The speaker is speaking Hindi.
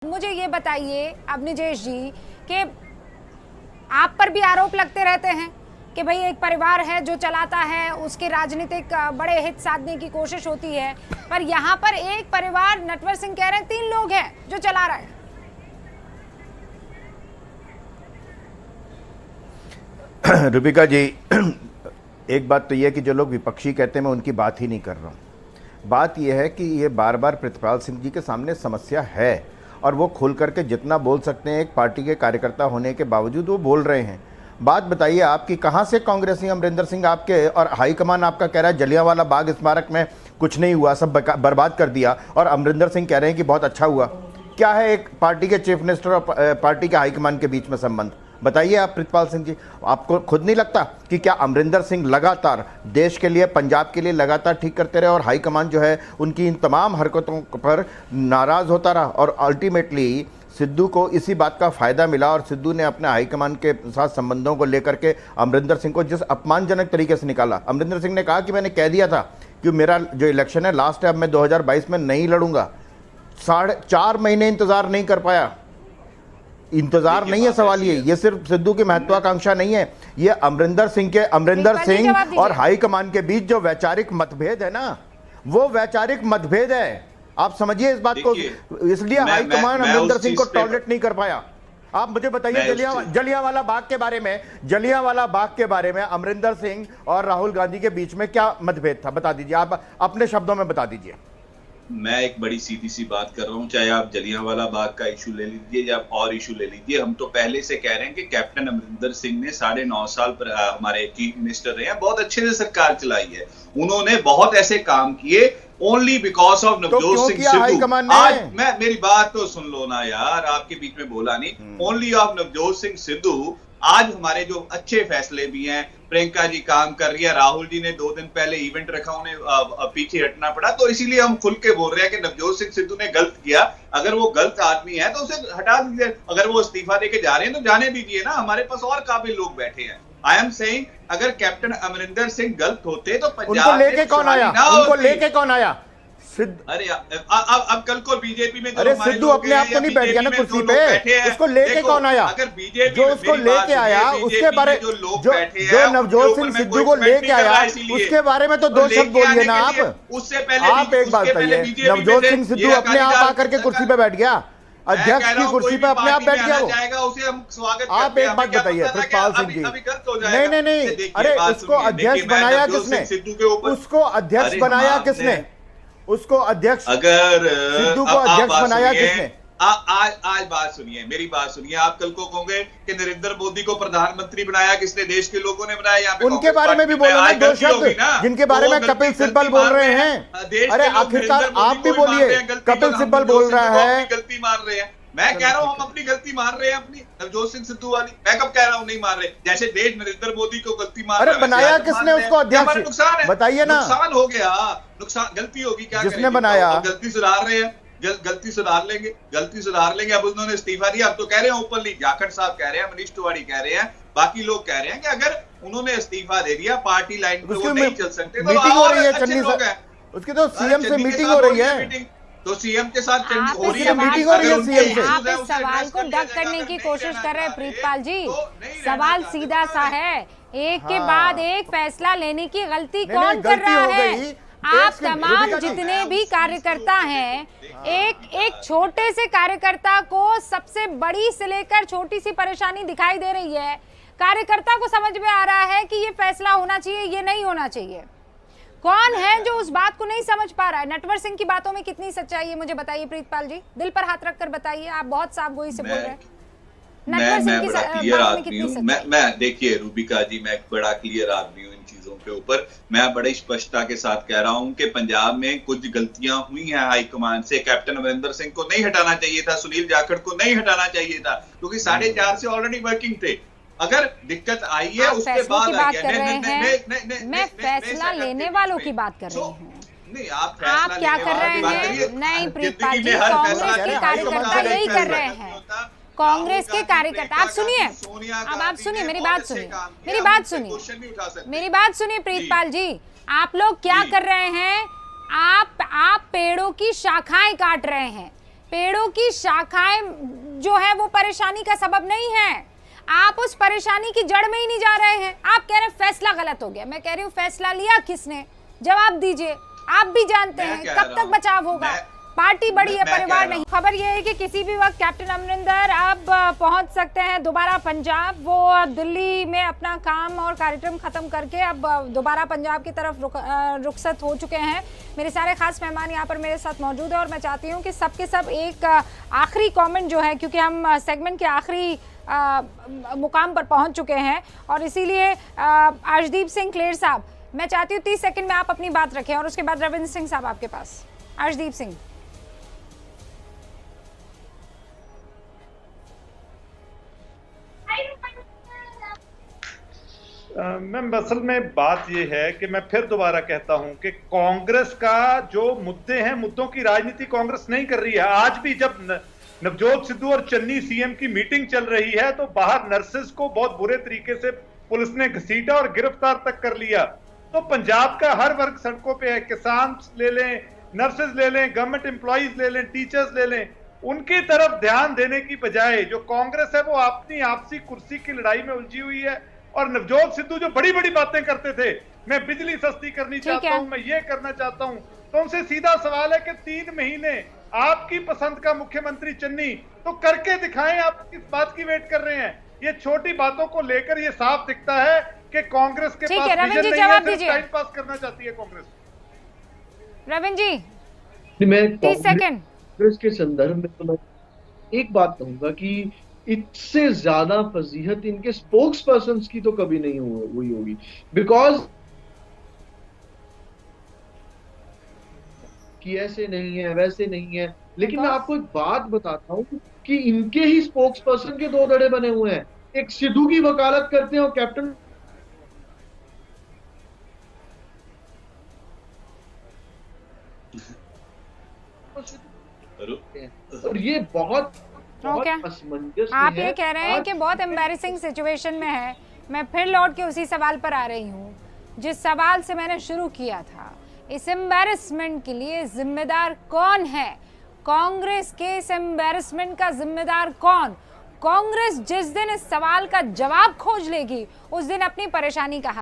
मुझे ये बताइए अब निजेश जी कि आप पर भी आरोप लगते रहते हैं कि भाई एक परिवार है जो चलाता है, उसके राजनीतिक बड़े हित साधने की कोशिश होती है, पर यहाँ पर एक परिवार नटवर सिंह कह रहे हैं 3 लोग हैं जो चला रहा है। रूबिका जी, एक बात तो यह है कि जो लोग विपक्षी कहते हैं मैं उनकी बात ही नहीं कर रहा हूँ। बात यह है कि ये बार बार प्रितपाल सिंह जी के सामने समस्या है और वो खुल करके जितना बोल सकते हैं एक पार्टी के कार्यकर्ता होने के बावजूद वो बोल रहे हैं। बात बताइए आपकी, कहाँ से कांग्रेसी अमरिंदर सिंह आपके और हाईकमान आपका कह रहा है जलियांवाला बाग स्मारक में कुछ नहीं हुआ, सब बर्बाद कर दिया, और अमरिंदर सिंह कह रहे हैं कि बहुत अच्छा हुआ। क्या है एक पार्टी के चीफ मिनिस्टर और पार्टी के हाईकमान के बीच में संबंध? बताइए आप प्रितपाल सिंह जी, आपको खुद नहीं लगता कि क्या अमरिंदर सिंह लगातार देश के लिए, पंजाब के लिए लगातार ठीक करते रहे और हाईकमान जो है उनकी इन तमाम हरकतों पर नाराज़ होता रहा और अल्टीमेटली सिद्धू को इसी बात का फ़ायदा मिला और सिद्धू ने अपने हाईकमान के साथ संबंधों को लेकर के अमरिंदर सिंह को जिस अपमानजनक तरीके से निकाला। अमरिंदर सिंह ने कहा कि मैंने कह दिया था कि मेरा जो इलेक्शन है लास्ट है, अब मैं 2022 में नहीं लड़ूंगा। 4.5 महीने इंतज़ार नहीं कर पाया। इंतजार नहीं है सवाल, ये सिर्फ सिद्धू की महत्वाकांक्षा नहीं है, ये अमरिंदर सिंह और हाईकमान के बीच जो वैचारिक मतभेद है ना, वो वैचारिक मतभेद है। आप समझिए इस बात को, इसलिए हाईकमान अमरिंदर सिंह को टॉलरेट नहीं कर पाया। आप मुझे बताइए जलियांवाला बाग के बारे में अमरिंदर सिंह और राहुल गांधी के बीच में क्या मतभेद था, बता दीजिए, आप अपने शब्दों में बता दीजिए। मैं एक बड़ी सीधी सी बात कर रहा हूं, चाहे आप जलियांवाला बाग का इशू ले लीजिए या और इशू ले लीजिए, हम तो पहले से कह रहे हैं कि कैप्टन अमरिंदर सिंह ने 9.5 साल पर हमारे चीफ मिनिस्टर रहे हैं, बहुत अच्छे से सरकार चलाई है, उन्होंने बहुत ऐसे काम किए only because of Navjot Singh Sidhu. आज मेरी बात तो सुन लो ना यार, आपके बीच में बोला नहीं, ओनली ऑफ नवजोत सिंह सिद्धू आज हमारे जो अच्छे फैसले भी हैं, प्रियंका जी काम कर रही है, राहुल जी ने 2 दिन पहले इवेंट रखा, उन्हें पीछे हटना पड़ा, तो इसीलिए हम खुल के बोल रहे हैं कि नवजोत सिंह सिद्धू ने गलत किया। अगर वो गलत आदमी है तो उसे हटा दीजिए, अगर वो इस्तीफा देके जा रहे हैं तो जाने दीजिए ना, हमारे पास और काबिल लोग बैठे हैं। आई एम सेइंग अगर कैप्टन अमरिंदर सिंह गलत होते तो पंजाब लेके कौन आया? अरे अब कल को बीजेपी में अरे सिद्धू अपने आप तो नहीं बैठ गया ना कुर्सी पे, उसको लेके कौन आया? अगर बीजेपी जो उसको लेके आया उसके बारे जो नवजोत सिंह सिद्धू को लेके आया उसके बारे में तो 2 शब्द बोलिए ना आप। उससे पहले आप एक बात बताइए, नवजोत सिंह सिद्धू अपने आप आकर के कुर्सी पे बैठ गया, अध्यक्ष की कुर्सी पे अपने आप बैठ गया वो। उसे हम स्वागत आप एक बात बताइए प्रितपाल सिंह जी, नहीं, अरे उसको अध्यक्ष बनाया किसने? उसको अध्यक्ष बनाया किसने? उसको अध्यक्ष, अगर सिद्धू को अध्यक्ष बनाया किसने? आज बात सुनिए, मेरी बात सुनिए, आप कल को कहोगे कि नरेंद्र मोदी को प्रधानमंत्री बनाया किसने? देश के लोगों ने बनाया। यहाँ पे उनके बारे में भी बोलो ना 2 शब्द, जिनके बारे में कपिल सिब्बल बोल रहे हैं। अरे आखिरकार आप भी बोलिए, कपिल सिब्बल बोल रहा है गलती मार रहे हैं। मैं कह रहा हूँ हम अपनी गलती मान रहे हैं, अपनी नवजोत सिंह सिद्धू वाली। मैं कब कह रहा हूँ नहीं मार रहे? जैसे देश नरेंद्र मोदी को गलती मार रहा है। अरे बनाया किसने उसको अध्यक्ष? नुकसान है, बताइए ना। नुकसान हो गया, नुकसान, गलती होगी, क्या जिसने बनाया गलती सुधार रहे हैं, गलती सुधार लेंगे। अब उन्होंने इस्तीफा दिया, अब तो कह रहे हैं ओपनली, जाखड़ साहब कह रहे हैं, मनीष तिवारी कह रहे हैं, बाकी लोग कह रहे हैं कि अगर उन्होंने इस्तीफा दे दिया, पार्टी लाइन पे वो नहीं चल सकते, मीटिंग हो रही है चन्नी सर, उसकी तो सीएम से मीटिंग हो रही है, तो सीएम के साथ हो रही है मीटिंग, हो रही है सीएम से। आप इस सवाल को डक करने की कोशिश कर रहे हैं प्रीतपाल जी। सवाल सीधा सा है, एक के बाद एक फैसला लेने की गलती कौन कर रहा है? आप तमाम जितने भी कार्यकर्ता हैं, एक छोटे से कार्यकर्ता को सबसे बड़ी से लेकर छोटी सी परेशानी दिखाई दे रही है। कार्यकर्ता को समझ में आ रहा है कि ये फैसला होना चाहिए, ये नहीं होना चाहिए। कौन है जो उस बात को नहीं समझ पा रहा है? नटवर सिंह की बातों में कितनी सच्चाई है मुझे बताइए प्रीतपाल जी, दिल पर हाथ रखकर बताइए। आप बहुत साफ गोई से बोल रहे हैं। मैं बड़ा क्लियर आदमी हूँ। मैं देखिए रूबिका जी, मैं एक बड़ा क्लियर आदमी हूँ इन चीजों के ऊपर। मैं बड़ी स्पष्टता के साथ कह रहा हूँ कि पंजाब में कुछ गलतियां हुई हैं हाईकमान से। कैप्टन अमरिंदर सिंह को नहीं हटाना चाहिए था, सुनील जाखड़ को नहीं हटाना चाहिए था, क्योंकि 4.5 से ऑलरेडी वर्किंग थे। अगर दिक्कत आई है उसके बाद आई है। मैं फैसला लेने वालों की बात कर रही हूँ। नहीं, आप क्या कर रहे हैं? नहीं प्रीतपाल जी, कांग्रेस के कार्यकर्ता यही कर रहे हैं। कांग्रेस के कार्यकर्ता, आप सुनिए, अब आप सुनिए, मेरी बात सुनिए प्रीतपाल जी। आप लोग क्या कर रहे हैं? आप पेड़ों की शाखाएं काट रहे हैं। पेड़ों की शाखाएं जो है वो परेशानी का सबब नहीं है। आप उस परेशानी की जड़ में ही नहीं जा रहे हैं। आप कह रहे हैं फैसला गलत हो गया। मैं कह रही हूँ फैसला लिया किसने, जवाब दीजिए। आप भी जानते हैं कब तक बचाव होगा। पार्टी बड़ी है, परिवार नहीं। खबर यह है कि किसी भी वक्त कैप्टन अमरिंदर अब पहुंच सकते हैं दोबारा पंजाब। वो दिल्ली में अपना काम और कार्यक्रम खत्म करके अब दोबारा पंजाब की तरफ रुखसत हो चुके हैं। मेरे सारे खास मेहमान यहाँ पर मेरे साथ मौजूद है और मैं चाहती हूँ कि सबके सब एक आखिरी कमेंट जो है, क्योंकि हम सेगमेंट के आखिरी मुकाम पर पहुंच चुके हैं और इसीलिए अर्शदीप सिंह क्लेर साहब, मैं चाहती हूँ 30 सेकंड में आप अपनी बात रखें और उसके बाद रविंद्र सिंह साहब आपके पास। अर्शदीप सिंह। मैम असल में बात यह है कि मैं फिर दोबारा कहता हूं कि कांग्रेस का जो मुद्दे हैं, मुद्दों की राजनीति कांग्रेस नहीं कर रही है। आज भी जब नवजोत सिद्धू और चन्नी सीएम की मीटिंग चल रही है तो बाहर नर्सेस को बहुत बुरे तरीके से पुलिस ने घसीटा और गिरफ्तार तक कर लिया। तो पंजाब का हर वर्ग सड़कों पे है। किसान ले लें, नर्सेस ले लें, गवर्नमेंट एम्प्लॉइज ले लें, टीचर्स ले लें। उनकी तरफ ध्यान देने की बजाय जो कांग्रेस है वो अपनी आपसी कुर्सी की लड़ाई में उलझी हुई है। और नवजोत सिद्धू जो बड़ी बड़ी बातें करते थे, मैं बिजली सस्ती करनी चाहता हूं, मैं ये करना चाहता हूं, तो उनसे सीधा सवाल है कि 3 महीने आपकी पसंद का मुख्यमंत्री चन्नी तो करके दिखाएं। आप किस बात की वेट कर रहे हैं? ये छोटी बातों को लेकर ये साफ दिखता है कि कांग्रेस के पास विजन नहीं है, सिर्फ टाइम पास करना चाहती है कांग्रेस। रविंद्र जी, मैं 30 सेकंड। कांग्रेस के संदर्भ में तो मैं एक बात कहूंगा कि इससे ज्यादा फजीहत इनके स्पोक्स पर्सन की तो कभी नहीं हुई होगी। बिकॉज कि ऐसे नहीं है, वैसे नहीं है। लेकिन मैं आपको एक बात बताता हूं कि इनके ही स्पोक्स पर्सन के 2 धड़े बने हुए हैं। एक सिद्धू की वकालत करते हैं और कैप्टन और ये बहुत असमंजस आप ये कह रहे हैं कि बहुत एम्बैरेसिंग सिचुएशन में है। मैं फिर लौट के उसी सवाल पर आ रही हूँ जिस सवाल से मैंने शुरू किया था। इस एम्बैरेसमेंट के लिए जिम्मेदार कौन है? कांग्रेस के इस एम्बैरेसमेंट का जिम्मेदार कौन? कांग्रेस जिस दिन इस सवाल का जवाब खोज लेगी उस दिन अपनी परेशानी का